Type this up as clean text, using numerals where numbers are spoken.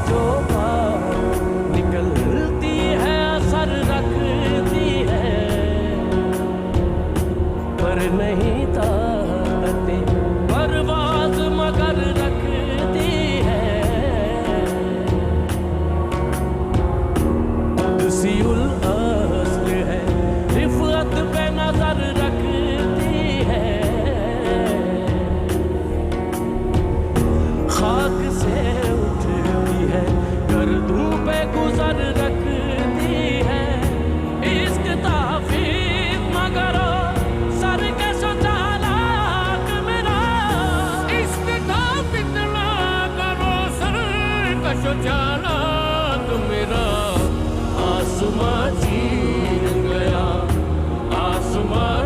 जो बात निकलती है असर रखती है, पर नहीं ताकते परवाज़ मगर रखती है। कुदसियुल अस्ल है, रिफ़अत पे नजर रखती है। खाक से उठती है, गर्दों पे गुजर रखती है। इश्क ताफीज़ मगर सर के चालाक मेरा, इश्क का फितना करो सर कशो चालाक मेरा। आसमां चीर गया, आसमां